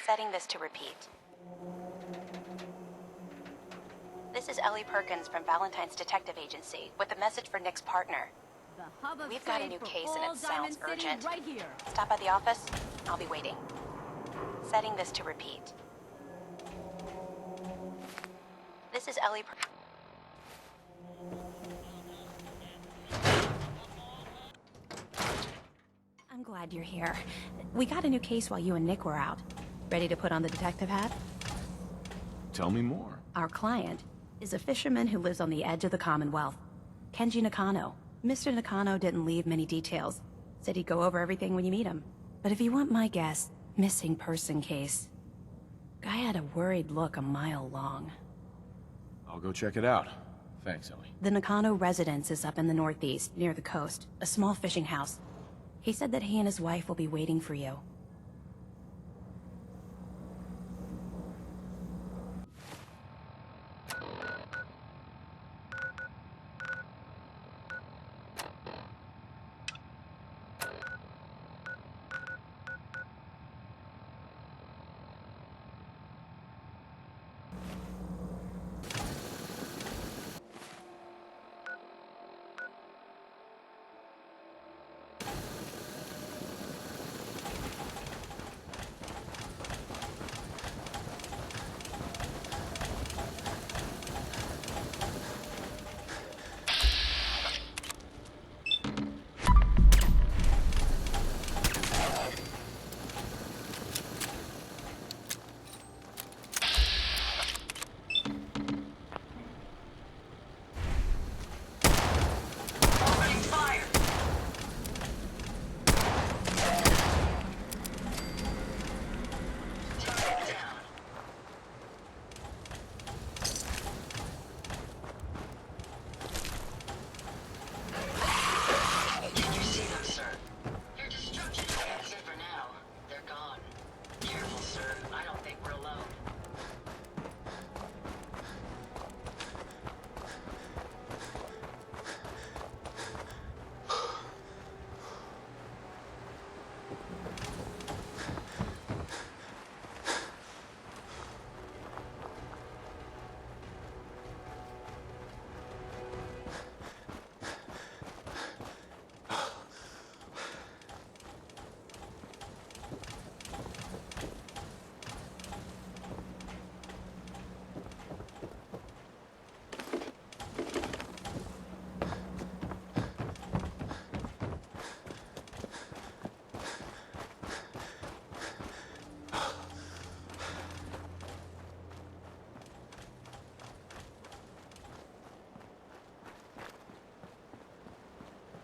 Setting this to repeat. This is Ellie Perkins from Valentine's Detective Agency with a message for Nick's partner. We've got a new case and it sounds urgent. Right here. Stop by the office. I'll be waiting. Setting this to repeat. This is Ellie Perkins. I'm glad you're here. We got a new case while you and Nick were out. Ready to put on the detective hat? Tell me more. Our client is a fisherman who lives on the edge of the Commonwealth. Kenji Nakano. Mr. Nakano didn't leave many details. Said he'd go over everything when you meet him. But if you want my guess, missing person case. Guy had a worried look a mile long. I'll go check it out. Thanks, Ellie. The Nakano residence is up in the northeast, near the coast. A small fishing house. He said that he and his wife will be waiting for you.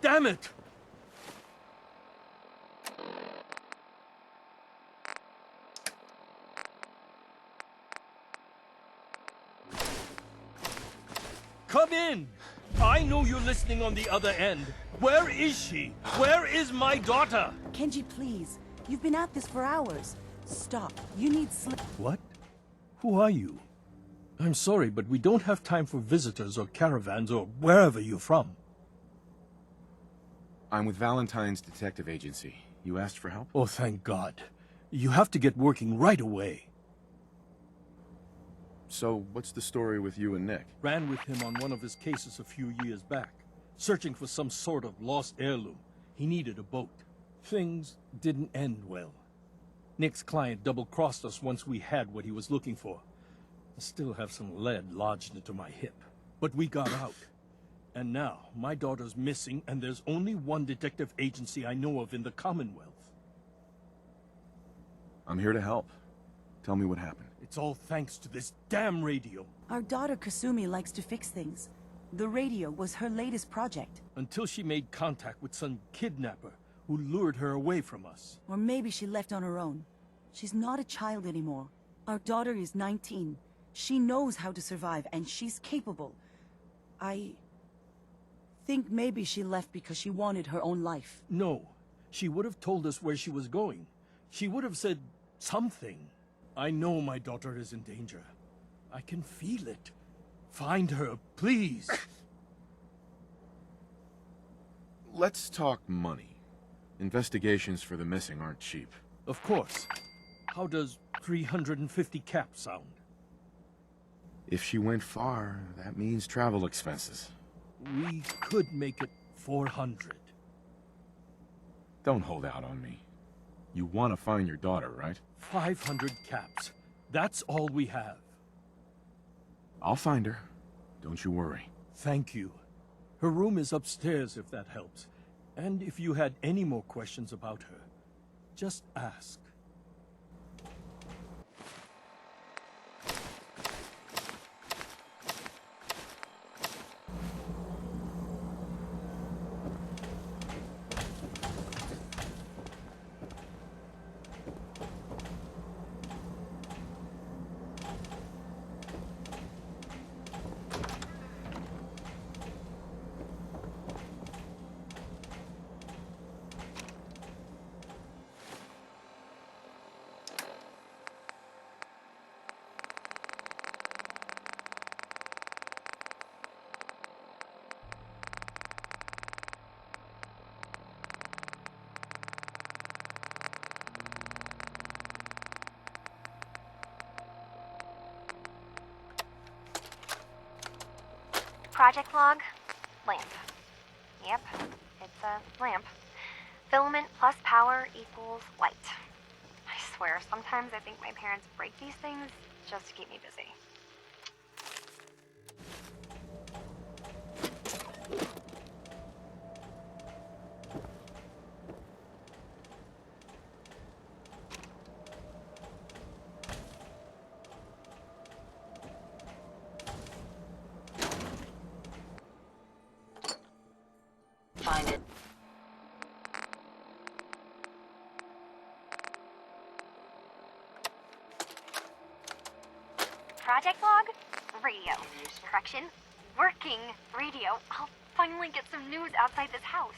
Damn it! Come in! I know you're listening on the other end. Where is she? Where is my daughter? Kenji, please. You've been at this for hours. Stop. You need sleep. What? Who are you? I'm sorry, but we don't have time for visitors or caravans or wherever you're from. I'm with Valentine's Detective Agency. You asked for help? Oh, thank God. You have to get working right away. So, what's the story with you and Nick? Ran with him on one of his cases a few years back, searching for some sort of lost heirloom. He needed a boat. Things didn't end well. Nick's client double-crossed us once we had what he was looking for. I still have some lead lodged into my hip. But we got out. And now, my daughter's missing, and there's only one detective agency I know of in the Commonwealth. I'm here to help. Tell me what happened. It's all thanks to this damn radio. Our daughter Kasumi likes to fix things. The radio was her latest project. Until she made contact with some kidnapper who lured her away from us. Or maybe she left on her own. She's not a child anymore. Our daughter is 19. She knows how to survive, and she's capable. I think maybe she left because she wanted her own life. No. She would have told us where she was going. She would have said something. I know my daughter is in danger. I can feel it. Find her, please. Let's talk money. Investigations for the missing aren't cheap. Of course. How does 350 cap sound. If she went far, that means travel expenses. We could make it 400. Don't hold out on me. You want to find your daughter, right? 500 caps. That's all we have. I'll find her. Don't you worry. Thank you. Her room is upstairs if that helps. And if you had any more questions about her, just ask. Project log, lamp. Yep, it's a lamp. Filament plus power equals light. I swear, sometimes I think my parents break these things just to keep me busy. Find it. Project log, radio. Correction, working radio. I'll finally get some news outside this house.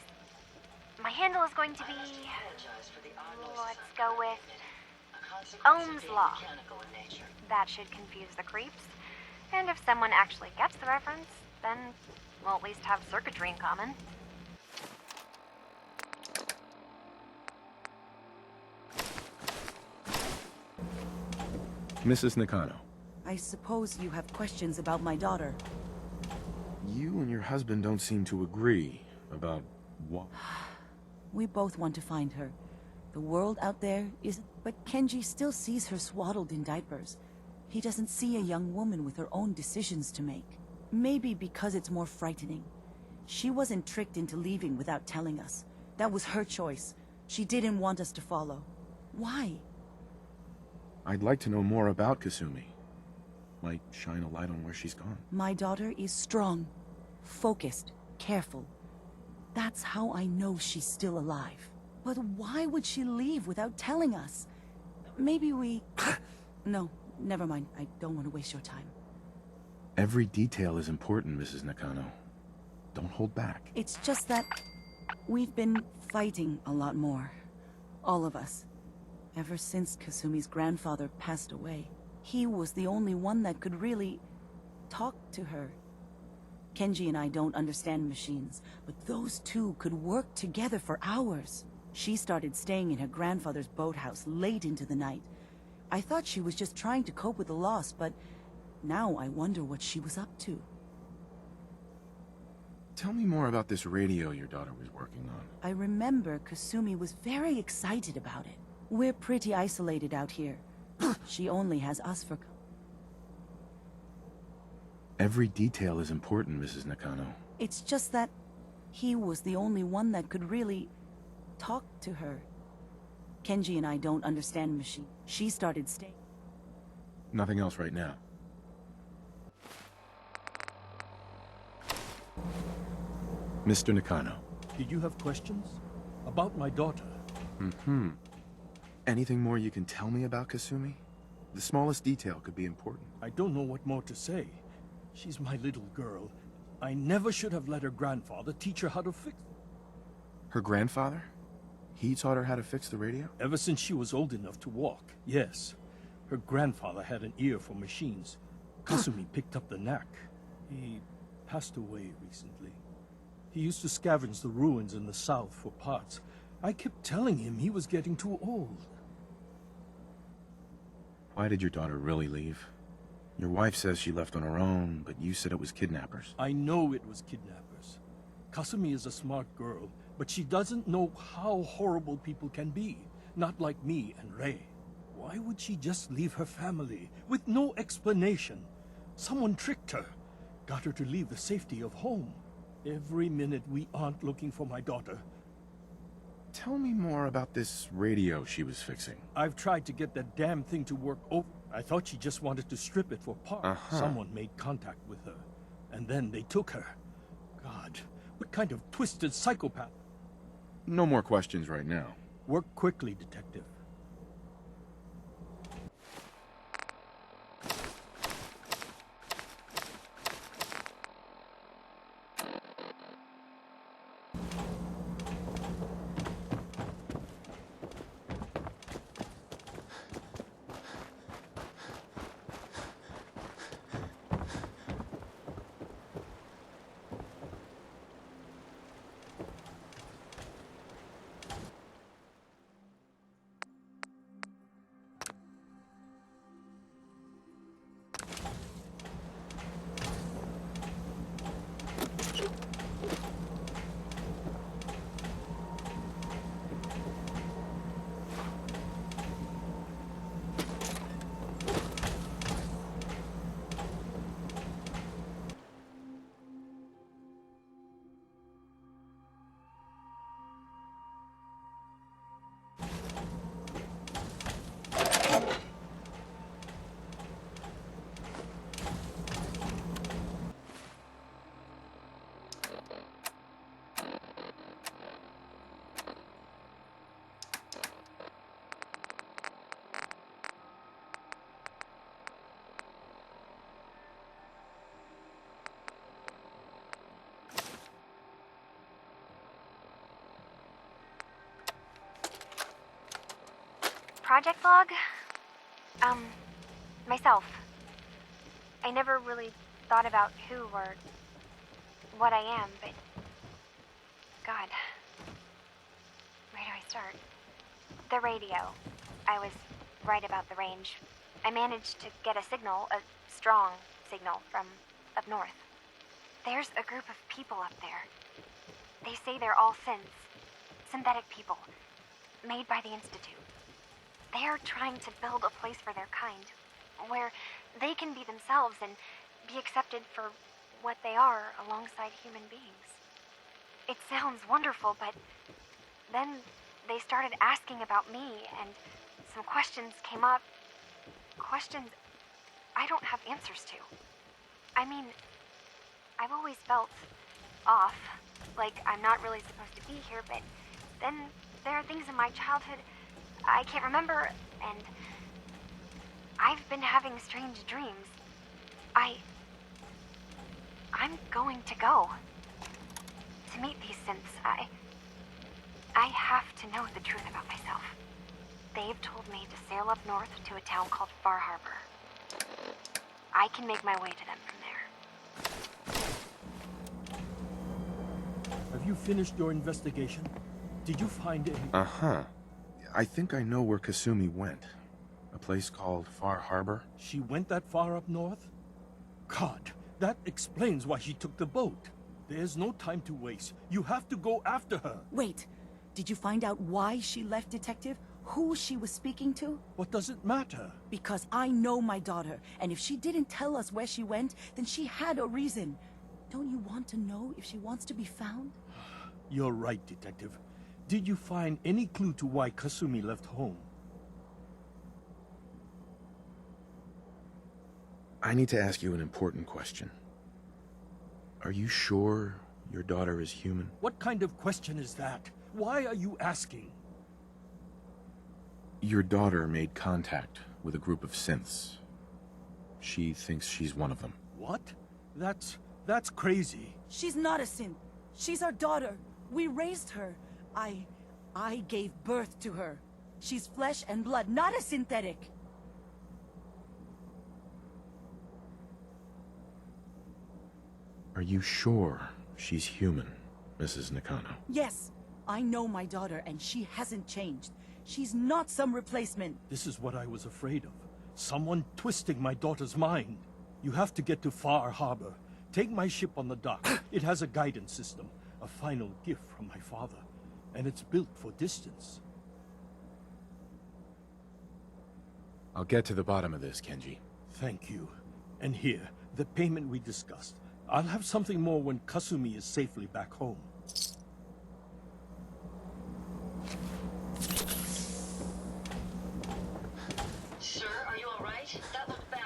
My handle is going to be... let's go with... Ohm's Law. That should confuse the creeps. And if someone actually gets the reference, then we'll at least have circuitry in common. Mrs. Nakano, I suppose you have questions about my daughter. you and your husband don't seem to agree about what... We both want to find her. The world out there is... But Kenji still sees her swaddled in diapers. He doesn't see a young woman with her own decisions to make. Maybe because it's more frightening. She wasn't tricked into leaving without telling us. That was her choice. She didn't want us to follow. Why? I'd like to know more about Kasumi. Might shine a light on where she's gone. My daughter is strong, focused, careful. That's how I know she's still alive. But why would she leave without telling us? Maybe we... No, never mind. I don't want to waste your time. Every detail is important, Mrs. Nakano. Don't hold back. It's just that we've been fighting a lot more. All of us. Ever since Kasumi's grandfather passed away. He was the only one that could really talk to her. Kenji and I don't understand machines, but those two could work together for hours. She started staying in her grandfather's boathouse late into the night. I thought she was just trying to cope with the loss, but now I wonder what she was up to. Tell me more about this radio your daughter was working on. I remember Kasumi was very excited about it. We're pretty isolated out here. She only has us for... Every detail is important, Mrs. Nakano. It's just that he was the only one that could really talk to her. Kenji and I don't understand machine. She started staying. Nothing else right now. Mr. Nakano. Did you have questions? About my daughter? Anything more you can tell me about Kasumi? The smallest detail could be important. I don't know what more to say. She's my little girl. I never should have let her grandfather teach her how to fix... Her grandfather? He taught her how to fix the radio? Ever since she was old enough to walk, yes. Her grandfather had an ear for machines. Kasumi picked up the knack. He passed away recently. He used to scavenge the ruins in the south for parts. I kept telling him he was getting too old. Why did your daughter really leave? Your wife says she left on her own, but you said it was kidnappers. I know it was kidnappers. Kasumi is a smart girl, but she doesn't know how horrible people can be. Not like me and Ray. Why would she just leave her family with no explanation? Someone tricked her. Got her to leave the safety of home. Every minute we aren't looking for my daughter. Tell me more about this radio she was fixing. I've tried to get that damn thing to work over. I thought she just wanted to strip it for parts. Someone made contact with her. And then they took her. God, what kind of twisted psychopath? No more questions right now. Work quickly, Detective. Project log? Myself. I never really thought about who or what I am, but... God. Where do I start? The radio. I was right about the range. I managed to get a signal, a strong signal, from up north. There's a group of people up there. They say they're all synths. Synthetic people. Made by the Institute. They're trying to build a place for their kind, where they can be themselves and be accepted for what they are alongside human beings. It sounds wonderful, but then they started asking about me, and some questions came up. Questions I don't have answers to. I mean, I've always felt off, like I'm not really supposed to be here, but then there are things in my childhood I can't remember, and I've been having strange dreams. I'm going to go to meet these synths. I have to know the truth about myself. They've told me to sail up north to a town called Far Harbor. I can make my way to them from there. Have you finished your investigation? Did you find any... I think I know where Kasumi went. A place called Far Harbor. She went that far up north? God, that explains why she took the boat. There's no time to waste. You have to go after her. Wait, did you find out why she left, Detective? Who she was speaking to? What does it matter? Because I know my daughter, and if she didn't tell us where she went, then she had a reason. Don't you want to know if she wants to be found? You're right, Detective. Did you find any clue to why Kasumi left home? I need to ask you an important question. Are you sure your daughter is human? What kind of question is that? Why are you asking? Your daughter made contact with a group of synths. She thinks she's one of them. What? That's crazy. She's not a synth. She's our daughter. We raised her. I gave birth to her. She's flesh and blood, not a synthetic. Are you sure she's human, Mrs. Nakano? Yes, I know my daughter, and she hasn't changed. She's not some replacement. This is what I was afraid of. Someone twisting my daughter's mind. You have to get to Far Harbor. Take my ship on the dock. It has a guidance system, a final gift from my father, and it's built for distance. I'll get to the bottom of this, Kenji. Thank you. And here, the payment we discussed. I'll have something more when Kasumi is safely back home. Sir, are you alright? That looked bad.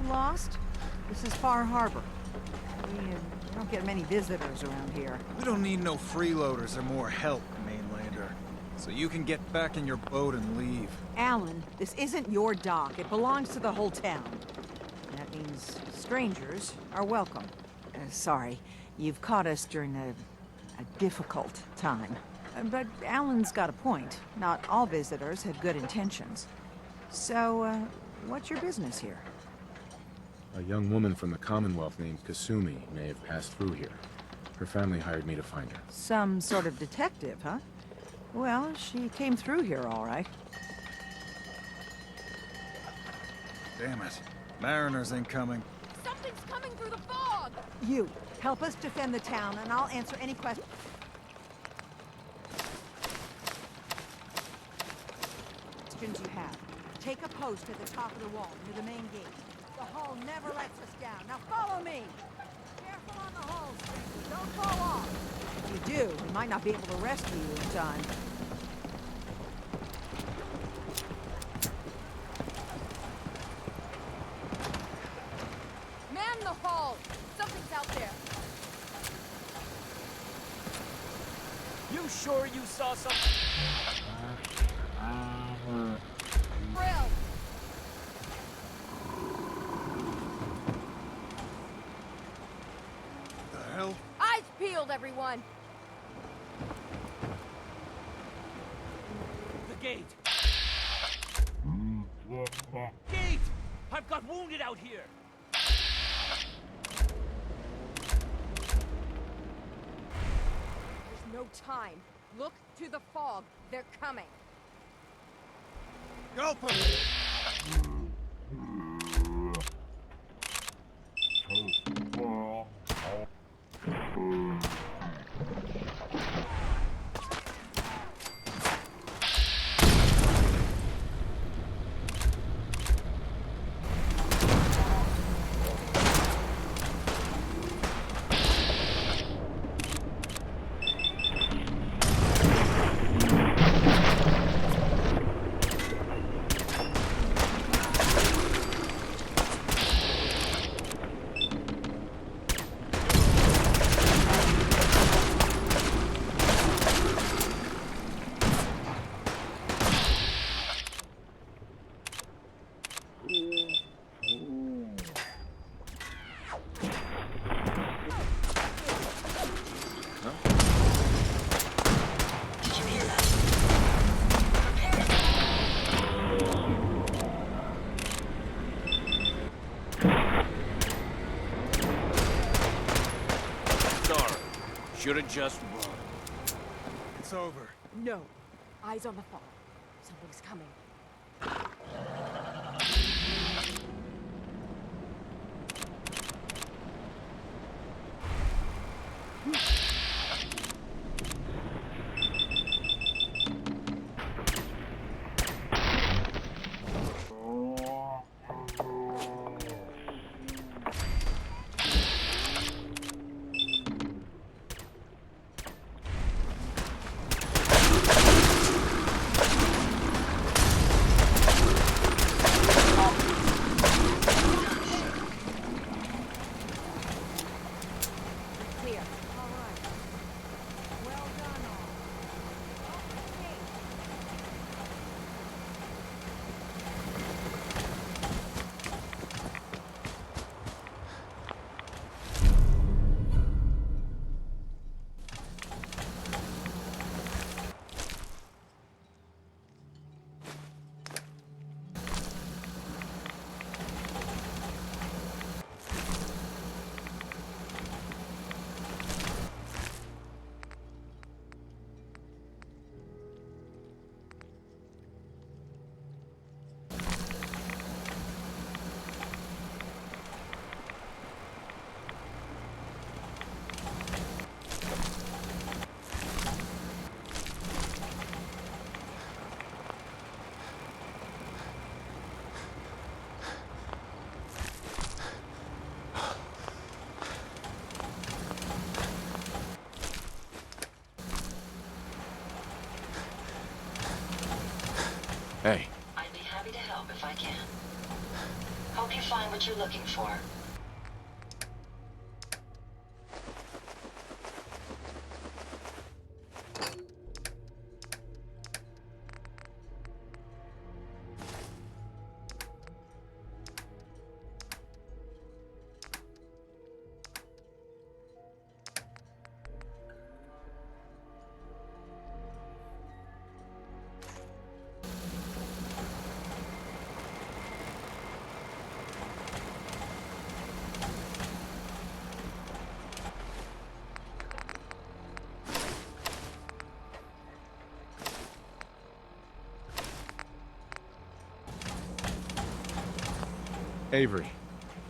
Lost? This is Far Harbor. We don't get many visitors around here. We don't need no freeloaders or more help, mainlander. So you can get back in your boat and leave. Alan, this isn't your dock. It belongs to the whole town. That means strangers are welcome. Sorry, you've caught us during a difficult time. But Alan's got a point. Not all visitors have good intentions. So, what's your business here? A young woman from the Commonwealth named Kasumi may have passed through here. Her family hired me to find her. Some sort of detective, huh? Well, she came through here all right. Damn it. Mariners ain't coming. Something's coming through the fog! You, help us defend the town, and I'll answer any questions you have. Take a post at the top of the wall, near the main gate. The hull never lets us down. Now follow me! Careful on the hull, stranger. Don't fall off. If you do, we might not be able to rescue you in time. Man the hull! Something's out there! You sure you saw something? Brill! The hell? Eyes peeled, everyone! The gate! Gate! I've got wounded out here! There's no time. Look to the fog. They're coming. Gulp 'em! Should've just run. It's over. No. Eyes on the fog. Something's coming. Hey, I'd be happy to help if I can. Hope you find what you're looking for. Avery.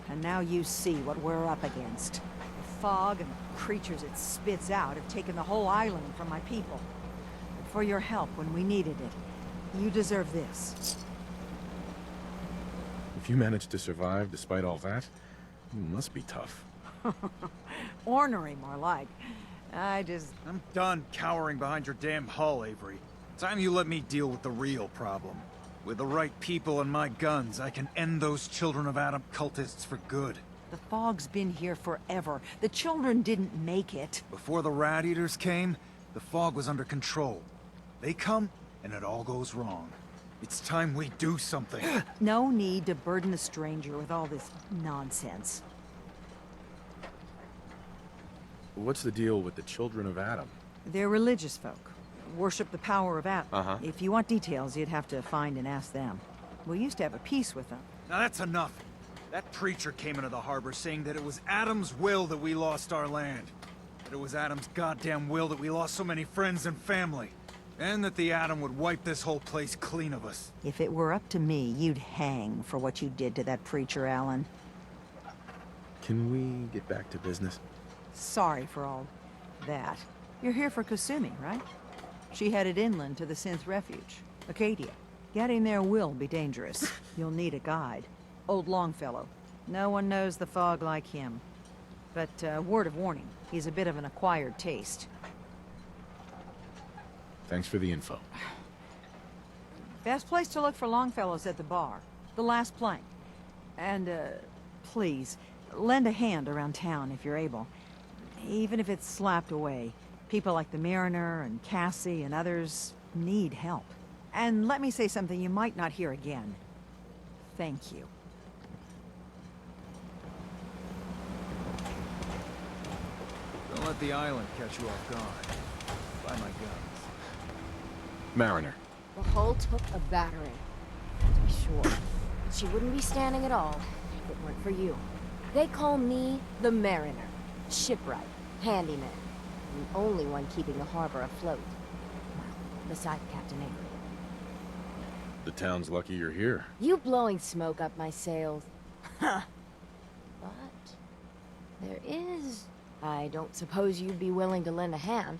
And now you see what we're up against. The fog and the creatures it spits out have taken the whole island from my people. And for your help when we needed it, you deserve this. If you managed to survive despite all that, you must be tough. Ornery, more like. I'm done cowering behind your damn hull, Avery. Time you let me deal with the real problem. With the right people and my guns, I can end those Children of Adam cultists for good. The fog's been here forever. The children didn't make it. Before the Rat Eaters came, the fog was under control. They come, and it all goes wrong. It's time we do something. No need to burden a stranger with all this nonsense. What's the deal with the Children of Adam? They're religious folk. Worship the power of Adam. Uh-huh. If you want details, you'd have to find and ask them. We used to have a peace with them. Now that's enough. That preacher came into the harbor saying that it was Adam's will that we lost our land. That it was Adam's goddamn will that we lost so many friends and family. And that the Atom would wipe this whole place clean of us. If it were up to me, you'd hang for what you did to that preacher, Alan. Can we get back to business? Sorry for all that. You're here for Kasumi, right? She headed inland to the synth refuge, Acadia. Getting there will be dangerous. You'll need a guide. Old Longfellow. No one knows the fog like him. But, word of warning, he's a bit of an acquired taste. Thanks for the info. Best place to look for Longfellow's at the bar. The last plank. And, please, lend a hand around town if you're able. Even if it's slapped away. People like the Mariner and Cassie and others need help. And let me say something you might not hear again. Thank you. Don't let the island catch you off guard. Buy my guns. Mariner. The hull took a battering, to be sure. She wouldn't be standing at all if it weren't for you. They call me the Mariner. Shipwright. Handyman. the only one keeping the harbor afloat. Well, besides Captain Avery. The town's lucky you're here. You blowing smoke up my sails. Huh. But there is... I don't suppose you'd be willing to lend a hand.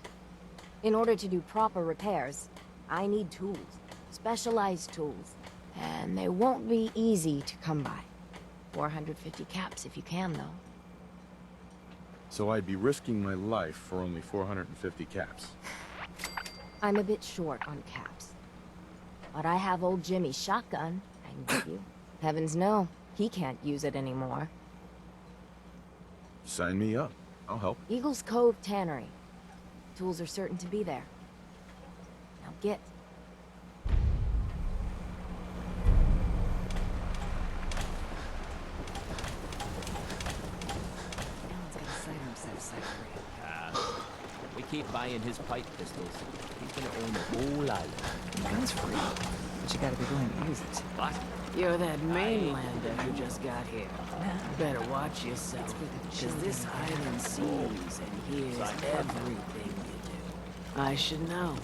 In order to do proper repairs, I need tools. Specialized tools. And they won't be easy to come by. 450 caps if you can, though. So I'd be risking my life for only 450 caps. I'm a bit short on caps. But I have old Jimmy's shotgun I can give you. Heavens no, he can't use it anymore. Sign me up. I'll help. Eagles Cove Tannery. Tools are certain to be there. Now get. We keep buying his pipe pistols. He's gonna own the whole island. Gun's free, but you gotta be willing to use it. What? You're that mainlander who just got here. Better watch yourself, because this island sees and hears everything you do. I should know.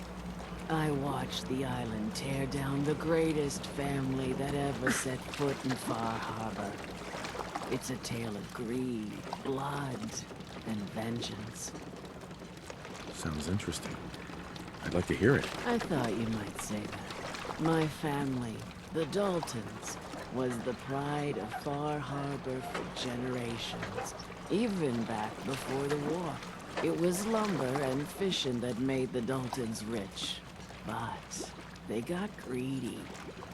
I watched the island tear down the greatest family that ever set foot in Far Harbor. It's a tale of greed, blood, and vengeance. Sounds interesting. I'd like to hear it. I thought you might say that. My family, the Daltons, was the pride of Far Harbor for generations, even back before the war. It was lumber and fishing that made the Daltons rich. But they got greedy,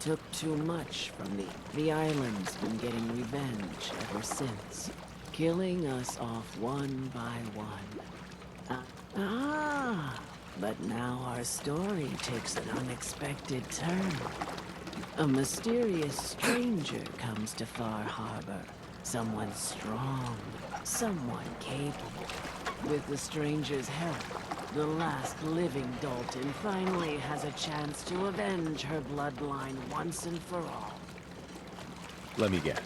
took too much from the island's been getting revenge ever since, killing us off one by one. But now our story takes an unexpected turn. A mysterious stranger comes to Far Harbor. Someone strong, someone capable. With the stranger's help, the last living Dalton finally has a chance to avenge her bloodline once and for all. Let me guess.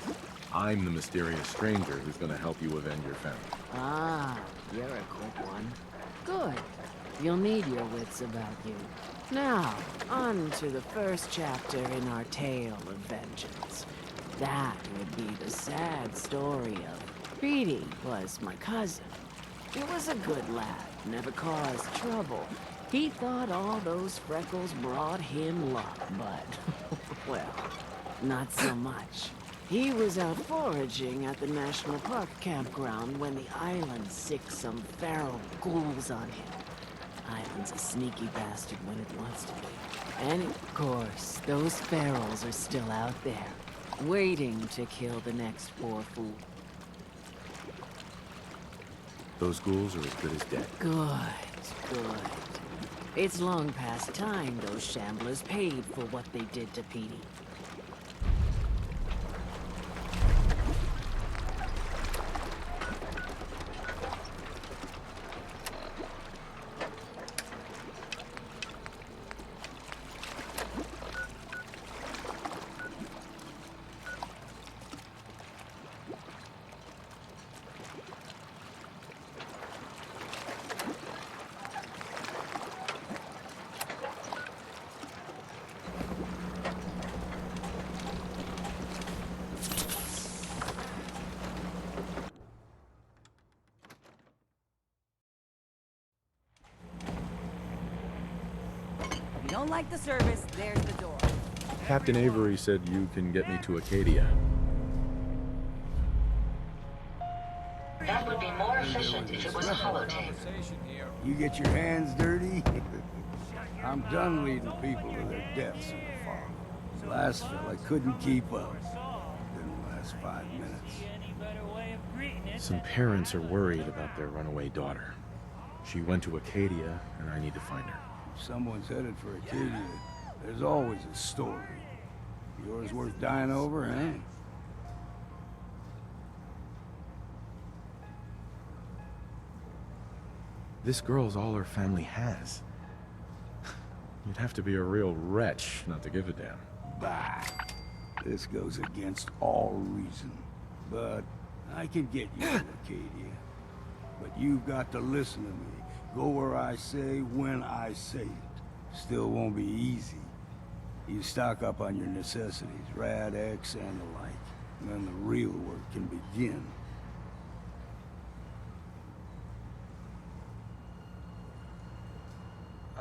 I'm the mysterious stranger who's gonna help you avenge your family. Ah, you're a quick one. Good. You'll need your wits about you. Now, on to the first chapter in our tale of vengeance. That would be the sad story of Petey was my cousin. He was a good lad, never caused trouble. He thought all those freckles brought him luck, but, well, not so much. He was out foraging at the National Park campground when the island sicked some feral ghouls on him. Island's a sneaky bastard when it wants to be. And of course, those ferals are still out there, waiting to kill the next poor fool. Those ghouls are as good as dead. Good. It's long past time those shamblers paid for what they did to Petey. If you don't like the service, there's the door. Captain Avery said you can get me to Acadia. That would be more efficient if it was holotape. You get your hands dirty? I'm done leading people to their deaths in the farm. The last fella couldn't keep up. Didn't last 5 minutes. Some parents are worried about their runaway daughter. She went to Acadia, and I need to find her. If someone's headed for Acadia, there's always a story. Yours worth dying over, eh? This girl's all her family has. You'd have to be a real wretch not to give a damn. Bah. This goes against all reason. But I can get you to Acadia. But you've got to listen to me, Go where I say, when I say it. Still won't be easy. You stock up on your necessities, Rad X and the like. And then the real work can begin.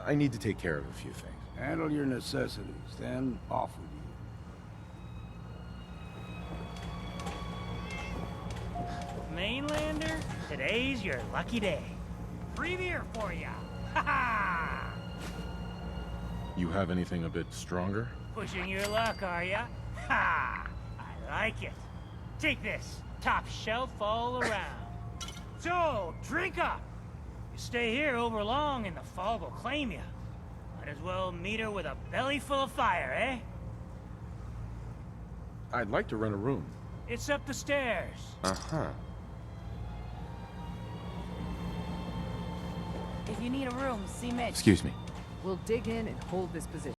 I need to take care of a few things. Handle your necessities, then off with you. Mainlander, today's your lucky day. Free beer for ya! Ha ha! You have anything a bit stronger? Pushing your luck, are ya? Ha! I like it. Take this, top shelf all around. So, drink up! You stay here over long and the fog will claim you. Might as well meet her with a belly full of fire, eh? I'd like to rent a room. It's up the stairs. Uh-huh. If you need a room, see Mitch. Excuse me. We'll dig in and hold this position.